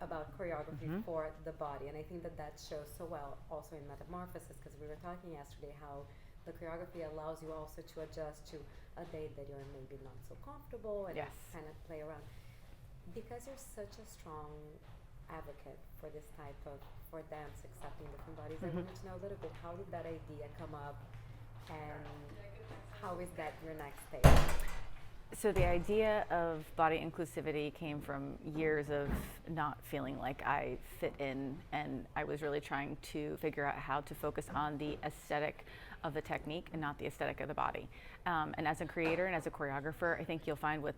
about choreography for the body, and I think that that shows so well also in Metamorphosis, because we were talking yesterday how the choreography allows you also to adjust to a day that you're maybe not so comfortable and Yes. kind of play around. Because you're such a strong advocate for this type of for dance accepting different bodies, I wanted to know a little bit, how did that idea come up, and how is that your next stage? So the idea of body inclusivity came from years of not feeling like I fit in, and I was really trying to figure out how to focus on the aesthetic of the technique and not the aesthetic of the body. And as a creator and as a choreographer, I think you'll find with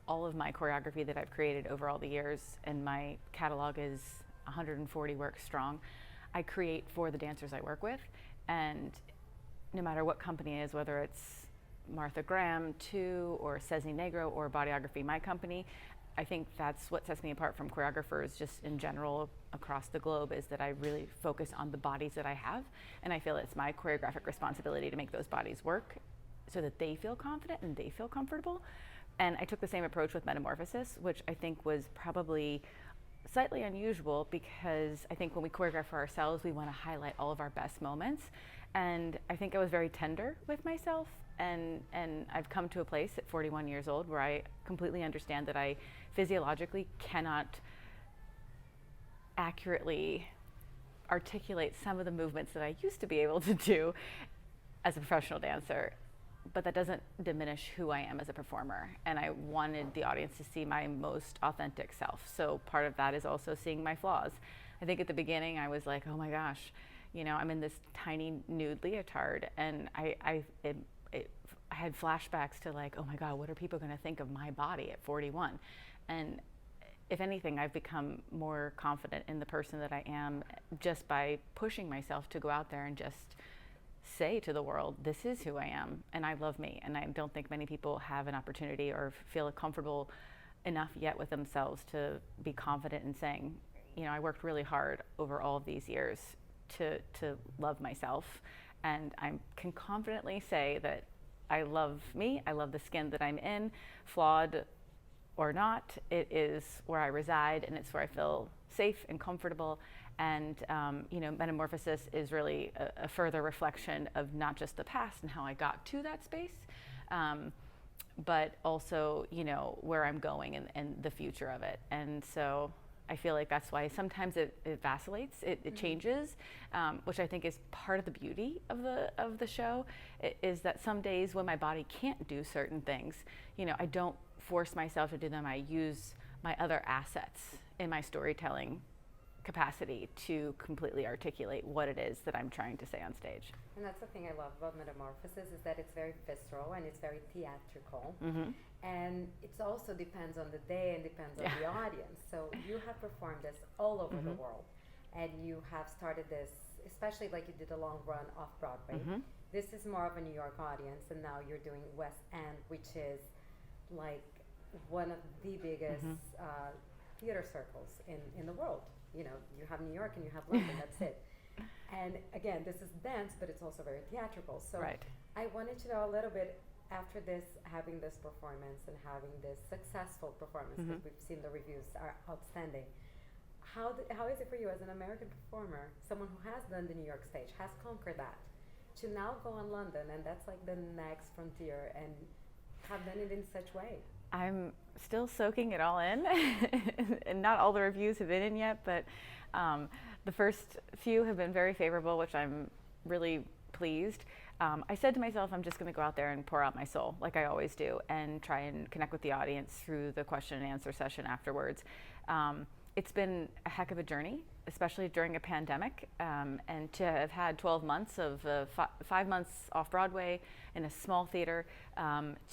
all of my choreography that I've created over all the years, and my catalog is 140 works strong, I create for the dancers I work with. And no matter what company it is, whether it's Martha Graham, too, or Cesi Negro, or Bodyography, my company, I think that's what sets me apart from choreographers just in general across the globe, is that I really focus on the bodies that I have, and I feel it's my choreographic responsibility to make those bodies work so that they feel confident and they feel comfortable. And I took the same approach with Metamorphosis, which I think was probably slightly unusual, because I think when we choreograph for ourselves, we want to highlight all of our best moments. And I think I was very tender with myself, and I've come to a place at 41 years old where I completely understand that I physiologically cannot accurately articulate some of the movements that I used to be able to do as a professional dancer. But that doesn't diminish who I am as a performer, and I wanted the audience to see my most authentic self. So part of that is also seeing my flaws. I think at the beginning I was like, oh my gosh, you know, I'm in this tiny nude leotard, and I had flashbacks to like, oh my God, what are people going to think of my body at 41? And if anything, I've become more confident in the person that I am just by pushing myself to go out there and just say to the world, this is who I am, and I love me. And I don't think many people have an opportunity or feel comfortable enough yet with themselves to be confident in saying, you know, I worked really hard over all of these years to love myself, and I can confidently say that I love me, I love the skin that I'm in, flawed or not. It is where I reside, and it's where I feel safe and comfortable. And you know, Metamorphosis is really a further reflection of not just the past and how I got to that space, but also, you know, where I'm going and the future of it. And so I feel like that's why sometimes it vacillates, it changes, which I think is part of the beauty of the show, is that some days when my body can't do certain things, you know, I don't force myself to do them. I use my other assets in my storytelling capacity to completely articulate what it is that I'm trying to say on stage. And that's the thing I love about Metamorphosis, is that it's very visceral and it's very theatrical. And it also depends on the day and depends on the audience. So you have performed this all over the world, and you have started this, especially like you did a long run off Broadway. This is more of a New York audience, and now you're doing West End, which is like one of the biggest theater circles in the world. You know, you have New York and you have London, that's it. And again, this is dance, but it's also very theatrical. So I wanted to know a little bit, after this, having this performance and having this successful performance, because we've seen the reviews are outstanding. How is it for you as an American performer, someone who has done the New York stage, has conquered that, to now go on London, and that's like the next frontier, and have done it in such way? I'm still soaking it all in, and not all the reviews have been in yet, but the first few have been very favorable, which I'm really pleased. I said to myself, I'm just going to go out there and pour out my soul, like I always do, and try and connect with the audience through the question and answer session afterwards. It's been a heck of a journey, especially during a pandemic, and to have had 12 months of 5 months off Broadway in a small theater,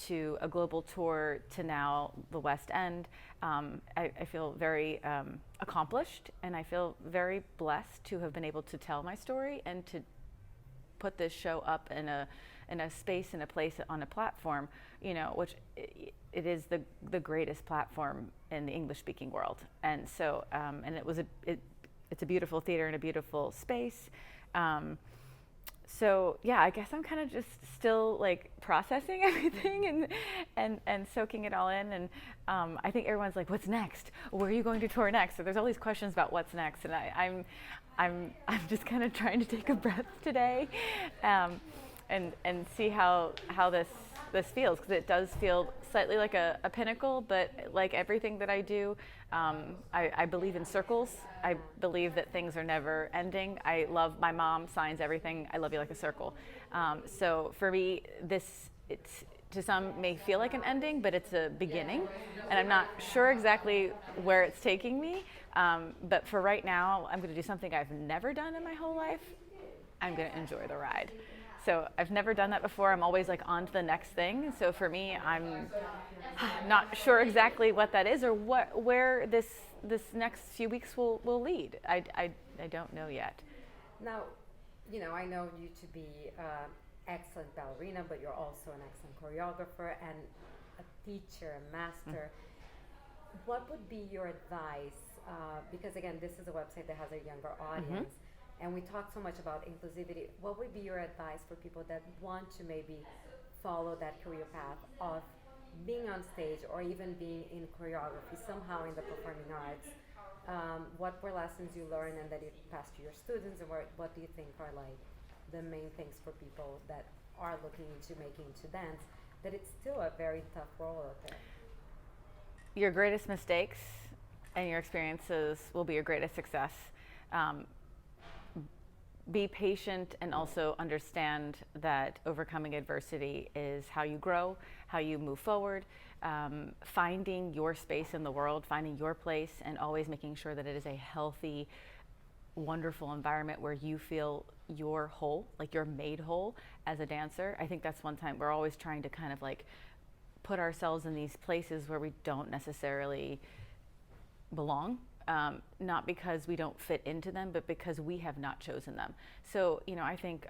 to a global tour, to now the West End. I feel very accomplished, and I feel very blessed to have been able to tell my story and to put this show up in a space, in a place, on a platform, you know, which it is the greatest platform in the English-speaking world. And so, and it's a beautiful theater and a beautiful space. So yeah, I guess I'm kind of just still like processing everything and soaking it all in. And I think everyone's like, "What's next? Where are you going to tour next?" So there's all these questions about what's next, and I'm just kind of trying to take a breath today, and see how this feels, because it does feel slightly like a pinnacle, but like everything that I do, I believe in circles. I believe that things are never ending. I love, my mom signs everything, "I love you like a circle." So for me, it's to some may feel like an ending, but it's a beginning, and I'm not sure exactly where it's taking me. But for right now, I'm going to do something I've never done in my whole life. I'm going to enjoy the ride. So I've never done that before. I'm always like on to the next thing. So for me, I'm not sure exactly what that is or where this next few weeks will lead. I don't know yet. Now, you know, I know you to be excellent ballerina, but you're also an excellent choreographer and a teacher, a master. What would be your advice? Because again, this is a website that has a younger audience, and we talk so much about inclusivity. What would be your advice for people that want to maybe follow that career path of being on stage or even being in choreography somehow in the performing arts? What were lessons you learned and that you passed to your students, and what do you think are like the main things for people that are looking into making into dance, that it's still a very tough role out there? Your greatest mistakes and your experiences will be your greatest success. Be patient and also understand that overcoming adversity is how you grow, how you move forward, finding your space in the world, finding your place, and always making sure that it is a healthy, wonderful environment where you feel you're whole, like you're made whole as a dancer. I think that's one time we're always trying to kind of like put ourselves in these places where we don't necessarily belong. Not because we don't fit into them, but because we have not chosen them. So, you know, I think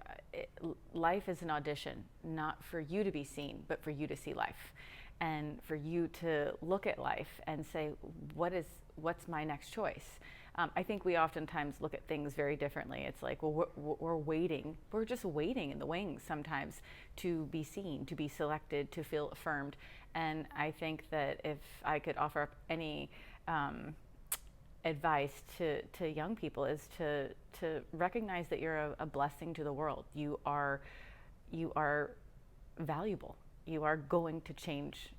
life is an audition, not for you to be seen, but for you to see life, and for you to look at life and say, what's my next choice? I think we oftentimes look at things very differently. It's like, well, we're waiting. We're just waiting in the wings sometimes to be seen, to be selected, to feel affirmed. And I think that if I could offer up any advice to young people, is to recognize that you're a blessing to the world. You are valuable. You are going to change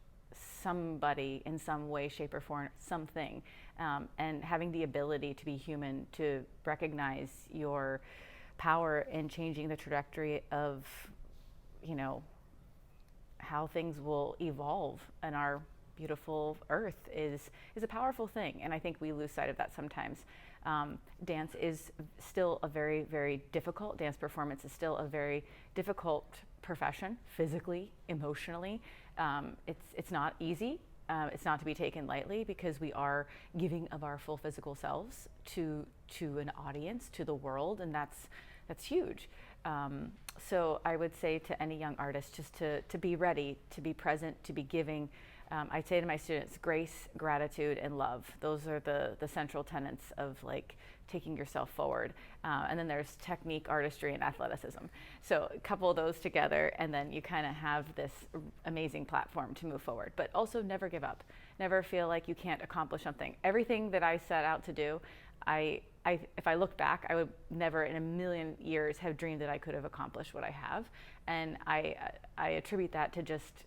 somebody in some way, shape, or form, something. And having the ability to be human, to recognize your power in changing the trajectory of, you know, how things will evolve in our beautiful earth is a powerful thing, and I think we lose sight of that sometimes. Dance is still a very, very difficult, dance performance is still a very difficult profession, physically, emotionally. It's not easy. It's not to be taken lightly, because we are giving of our full physical selves to an audience, to the world, and that's huge. So I would say to any young artist just to be ready, to be present, to be giving. I say to my students, grace, gratitude, and love. Those are the central tenets of like taking yourself forward. And then there's technique, artistry, and athleticism. So couple those together, and then you kind of have this amazing platform to move forward. But also never give up. Never feel like you can't accomplish something. Everything that I set out to do, if I look back, I would never in a million years have dreamed that I could have accomplished what I have. And I attribute that to just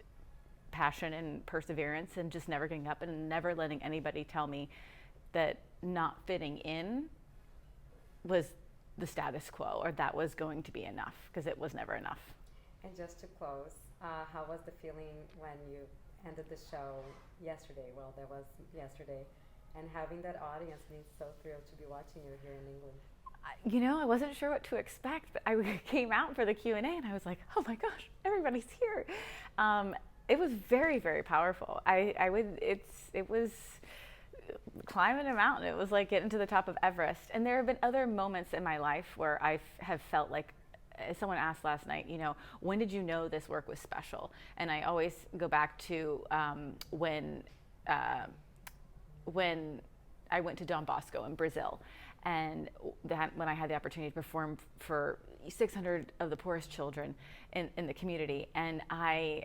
passion and perseverance, and just never giving up, and never letting anybody tell me that not fitting in was the status quo, or that was going to be enough, because it was never enough. And just to close, how was the feeling when you ended the show yesterday? Well, that was yesterday, and having that audience means so thrilled to be watching you here in England. You know, I wasn't sure what to expect, but I came out for the Q&A and I was like, oh my gosh, everybody's here. It was very, very powerful. It was climbing a mountain. It was like getting to the top of Everest. And there have been other moments in my life where I have felt like, as someone asked last night, you know, when did you know this work was special? And I always go back to when I went to Dom Bosco in Brazil, and that when I had the opportunity to perform for 600 of the poorest children in the community, and I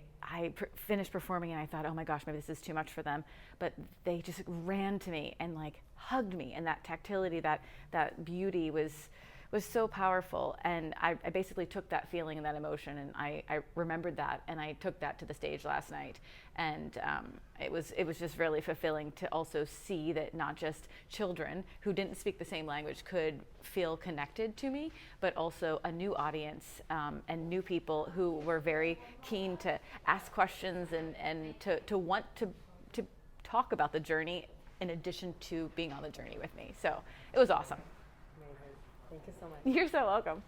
finished performing, and I thought, oh my gosh, maybe this is too much for them, but they just ran to me and like hugged me, and that tactility, that beauty was so powerful. And I basically took that feeling and that emotion, and I remembered that, and I took that to the stage last night. And it was just really fulfilling to also see that not just children who didn't speak the same language could feel connected to me, but also a new audience and new people who were very keen to ask questions and to want to talk about the journey in addition to being on the journey with me. So it was awesome. Thank you so much. You're so welcome.